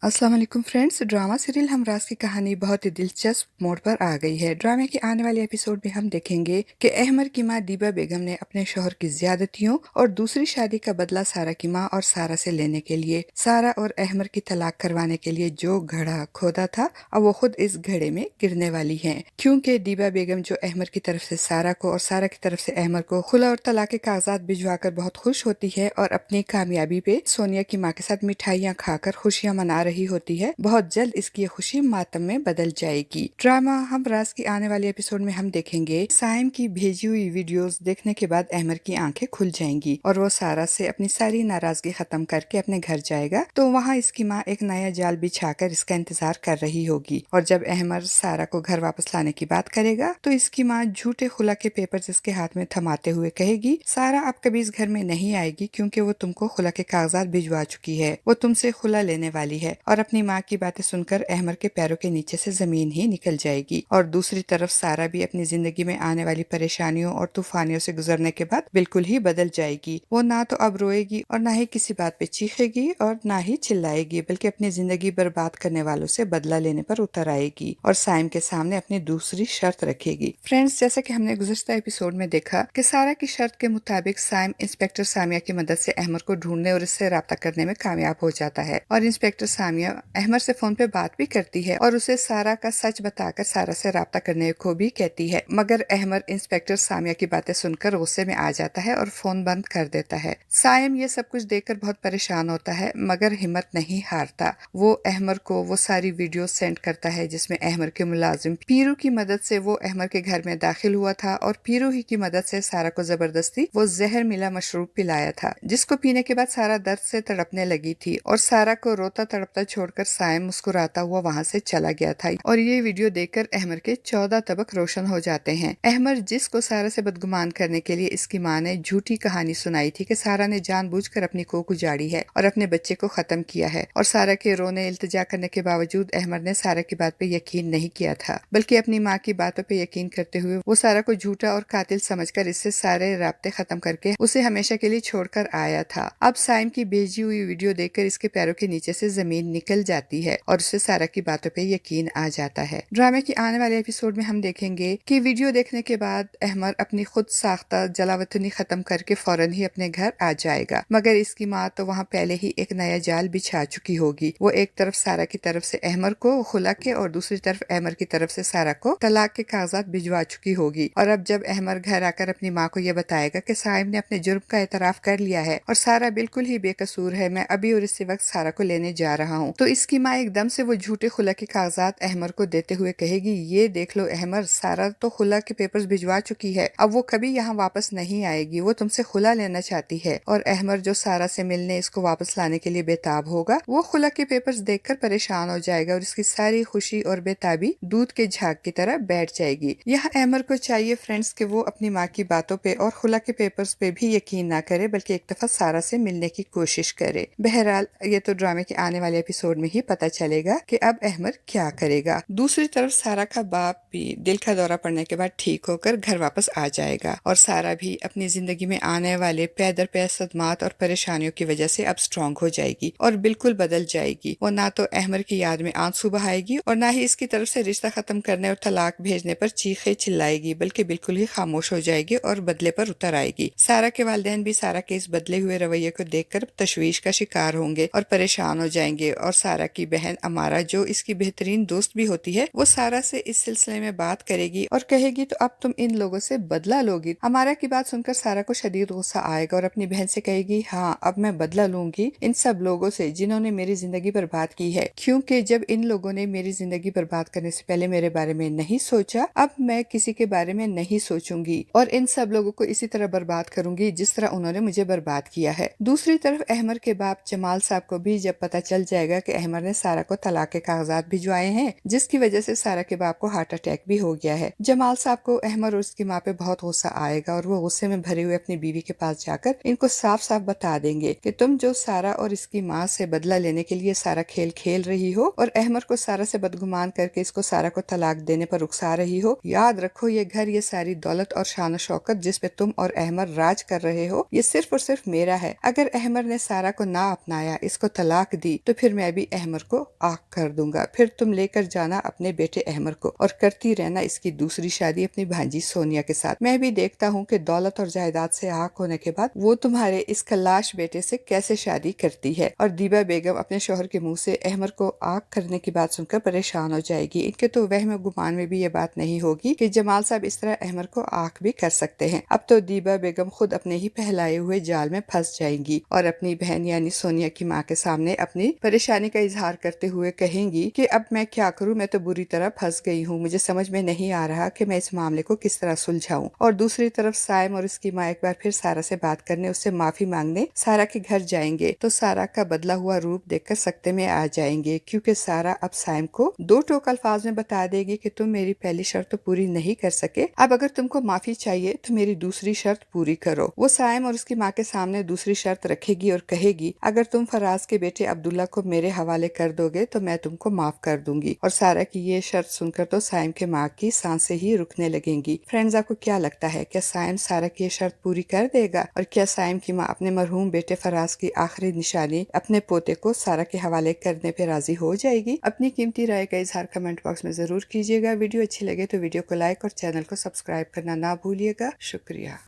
अस्सलाम वालेकुम friends. Drama serial Humraaz की कहानी बहुत ही दिलचस्प मोड़ पर आ गई है। ड्रामे के आने वाले एपिसोड में हम देखेंगे कि अहमर की मां दीबा बेगम ने अपने शोहर की ज्यादतियों और दूसरी शादी का बदला सारा की मां और सारा से लेने के लिए सारा और अहमर की तलाक करवाने के लिए जो घड़ा खोदा था, अब वो खुद इस घड़े में गिरने वाली है, क्योंकि दीबा बेगम जो अहमर की तरफ से सारा को और सारा की तरफ से अहमर को खुला और तलाक के कागजात भिजवाकर बहुत खुश होती है और अपनी कामयाबी पे सोनिया की मां के साथ मिठाइयाँ खाकर खुशियाँ मना रही होती है। बहुत जल्द इसकी ये खुशी मातम में बदल जाएगी। ड्रामा हमराज की आने वाले एपिसोड में हम देखेंगे साइम की भेजी हुई वीडियोस देखने के बाद अहमर की आंखें खुल जाएंगी और वो सारा से अपनी सारी नाराजगी खत्म करके अपने घर जाएगा। तो वहाँ इसकी माँ एक नया जाल बिछाकर इसका इंतजार कर रही होगी और जब अहमर सारा को घर वापस लाने की बात करेगा तो इसकी माँ झूठे खुला के पेपर्स इसके हाथ में थमाते हुए कहेगी, सारा अब कभी इस घर में नहीं आएगी क्योंकि वो तुमको खुला के कागजात भिजवा चुकी है, वो तुमसे खुला लेने वाली है। और अपनी माँ की बातें सुनकर अहमर के पैरों के नीचे से जमीन ही निकल जाएगी। और दूसरी तरफ सारा भी अपनी जिंदगी में आने वाली परेशानियों और तूफानियों से गुजरने के बाद बिल्कुल ही बदल जाएगी। वो ना तो अब रोएगी और ना ही किसी बात पे चीखेगी और ना ही चिल्लाएगी, बल्कि अपनी जिंदगी बर्बाद करने वालों से बदला लेने पर उतर आएगी और साइम के सामने अपनी दूसरी शर्त रखेगी। फ्रेंड्स, जैसा कि हमने गुज़श्ता एपिसोड में देखा कि सारा की शर्त के मुताबिक साइम इंस्पेक्टर सामिया की मदद से अहमर को ढूंढने और इससे राब्ता करने में कामयाब हो जाता है और इंस्पेक्टर सामिया अहमर से फोन पे बात भी करती है और उसे सारा का सच बताकर सारा से राब्ता करने को भी कहती है। मगर अहमर इंस्पेक्टर सामिया की बातें सुनकर गुस्से में आ जाता है और फोन बंद कर देता है। साइम ये सब कुछ देखकर बहुत परेशान होता है मगर हिम्मत नहीं हारता। वो अहमर को वो सारी वीडियो सेंड करता है जिसमें अहमर के मुलाजिम पीरू की मदद से वो अहमर के घर में दाखिल हुआ था और पीरू ही की मदद से सारा को जबरदस्ती वो जहर मिला मशरूब पिलाया था, जिसको पीने के बाद सारा दर्द से तड़पने लगी थी और सारा को रोता तड़पता छोड़कर साइम मुस्कुराता हुआ वहाँ से चला गया था। और ये वीडियो देखकर अहमर के 14 तबक रोशन हो जाते हैं। अहमर जिसको सारा से बदगुमान करने के लिए इसकी माँ ने झूठी कहानी सुनाई थी कि सारा ने जानबूझकर अपनी कोख उजाड़ी है और अपने बच्चे को खत्म किया है, और सारा के रोने इल्तिजा करने के बावजूद अहमर ने सारा की बात पे यकीन नहीं किया था, बल्कि अपनी माँ की बातों पे यकीन करते हुए वो सारा को झूठा और कातिल समझकर इससे सारे राब्ते खत्म करके उसे हमेशा के लिए छोड़कर आया था। अब साइम की भेजी हुई वीडियो देखकर इसके पैरों के नीचे से जमीन निकल जाती है और उसे सारा की बातों पे यकीन आ जाता है। ड्रामे की आने वाले एपिसोड में हम देखेंगे कि वीडियो देखने के बाद अहमर अपनी खुद साख्ता जलावतनी खत्म करके फौरन ही अपने घर आ जाएगा, मगर इसकी माँ तो वहाँ पहले ही एक नया जाल बिछा चुकी होगी। वो एक तरफ सारा की तरफ से अहमर को खुला के और दूसरी तरफ अहमर की तरफ से सारा को तलाक के कागजात भिजवा चुकी होगी। और अब जब अहमर घर आकर अपनी माँ को यह बताएगा कि साइम ने अपने जुर्म का एतराफ कर लिया है और सारा बिल्कुल ही बेकसूर है, मैं अभी और इसी वक्त सारा को लेने जा रहा हूँ, तो इसकी माँ एकदम से वो झूठे खुला के कागजात अहमर को देते हुए कहेगी, ये देख लो अहमर, सारा तो खुला के पेपर्स भिजवा चुकी है, अब वो कभी यहाँ वापस नहीं आएगी, वो तुमसे खुला लेना चाहती है। और अहमर जो सारा से मिलने इसको वापस लाने के लिए बेताब होगा, वो खुला के पेपर्स देखकर परेशान हो जाएगा और इसकी सारी खुशी और बेताबी दूध के झाग की तरह बैठ जाएगी। यहाँ अहमर को चाहिए फ्रेंड्स कि वो अपनी माँ की बातों पे और खुला के पेपर्स पे भी यकीन ना करे, बल्कि एक दफा सारा से मिलने की कोशिश करे। बहरहाल ये तो ड्रामे के आने वाले एपिसोड में ही पता चलेगा कि अब अहमर क्या करेगा। दूसरी तरफ सारा का बाप भी दिल का दौरा पड़ने के बाद ठीक होकर घर वापस आ जाएगा और सारा भी अपनी जिंदगी में आने वाले पै दर पै सदमात और परेशानियों की वजह से अब स्ट्रॉन्ग हो जाएगी और बिल्कुल बदल जाएगी। वो ना तो अहमर की याद में आंसू बहाएगी और ना ही इसकी तरफ से रिश्ता खत्म करने और तलाक भेजने पर चीखे चिल्लाएगी, बल्कि बिल्कुल ही खामोश हो जाएगी और बदले पर उतर आएगी। सारा के वालिदैन भी सारा के इस बदले हुए रवैये को देखकर तशवीश का शिकार होंगे और परेशान हो जाएंगे। और सारा की बहन अमारा, जो इसकी बेहतरीन दोस्त भी होती है, वो सारा से इस सिलसिले में बात करेगी और कहेगी, तो अब तुम इन लोगों से बदला लोगी। अमारा की बात सुनकर सारा को शदीद गुस्सा आएगा और अपनी बहन से कहेगी, हाँ अब मैं बदला लूंगी इन सब लोगों से जिन्होंने मेरी जिंदगी बर्बाद की है, क्योंकि जब इन लोगों ने मेरी जिंदगी बर्बाद करने से पहले मेरे बारे में नहीं सोचा, अब मैं किसी के बारे में नहीं सोचूंगी और इन सब लोगों को इसी तरह बर्बाद करूंगी जिस तरह उन्होंने मुझे बर्बाद किया है। दूसरी तरफ अहमर के बाप जमाल साहब को भी जब पता चल जाएगा कि अहमर ने सारा को तलाक के कागजात भिजवाए हैं, जिसकी वजह से सारा के बाप को हार्ट अटैक भी हो गया है, जमाल साहब को अहमर और उसकी माँ पे बहुत गुस्सा आएगा और वो गुस्से में भरे हुए अपनी बीवी के पास जाकर इनको साफ साफ बता देंगे कि तुम जो सारा और इसकी माँ से बदला लेने के लिए सारा खेल खेल रही हो और अहमर को सारा से बदगुमान करके इसको सारा को तलाक देने पर उकसा रही हो, याद रखो ये घर, ये सारी दौलत और शान शौकत जिस पे तुम और अहमर राज कर रहे हो, ये सिर्फ और सिर्फ मेरा है। अगर अहमर ने सारा को ना अपनाया, इसको तलाक दी, तो फिर फिर मैं भी अहमर को आग कर दूंगा। फिर तुम लेकर जाना अपने बेटे अहमर को और करती रहना इसकी दूसरी शादी अपनी भांजी सोनिया के साथ। मैं भी देखता हूँ कि दौलत और जायदाद से आग होने के बाद वो तुम्हारे इस खल्लाश बेटे से कैसे शादी करती है। और दीबा बेगम अपने शौहर के मुंह से अहमर को आग करने की बात सुनकर परेशान हो जाएगी। इनके तो वहम गुमान में भी ये बात नहीं होगी कि जमाल साहब इस तरह अहमर को आग भी कर सकते हैं। अब तो दीबा बेगम खुद अपने ही पहलाए हुए जाल में फंस जाएंगी और अपनी बहन यानी सोनिया की माँ के सामने अपनी परेशानी का इजहार करते हुए कहेंगी कि अब मैं क्या करूँ, मैं तो बुरी तरह फंस गई हूँ, मुझे समझ में नहीं आ रहा कि मैं इस मामले को किस तरह सुलझाऊं। और दूसरी तरफ साइम और उसकी माँ एक बार फिर सारा से बात करने, उससे माफी मांगने सारा के घर जाएंगे तो सारा का बदला हुआ रूप देखकर सकते में आ जाएंगे, क्योंकि सारा अब साइम को दो टोक अल्फाज में बता देगी कि तुम मेरी पहली शर्त तो पूरी नहीं कर सके, अब अगर तुमको माफी चाहिए तो मेरी दूसरी शर्त पूरी करो। वो साइम और उसकी माँ के सामने दूसरी शर्त रखेगी और कहेगी अगर तुम फराज के बेटे अब्दुल्ला को मेरे हवाले कर दोगे तो मैं तुमको माफ कर दूंगी। और सारा की ये शर्त सुनकर तो साइम के माँ की सांसें ही रुकने लगेंगी। फ्रेंड्स, आपको क्या लगता है, क्या साइम सारा की ये शर्त पूरी कर देगा और क्या साइम की माँ अपने मरहूम बेटे फराज की आखिरी निशानी अपने पोते को सारा के हवाले करने पे राजी हो जाएगी? अपनी कीमती राय का इजहार कमेंट बॉक्स में जरूर कीजिएगा। वीडियो अच्छी लगे तो वीडियो को लाइक और चैनल को सब्सक्राइब करना ना भूलिएगा। शुक्रिया।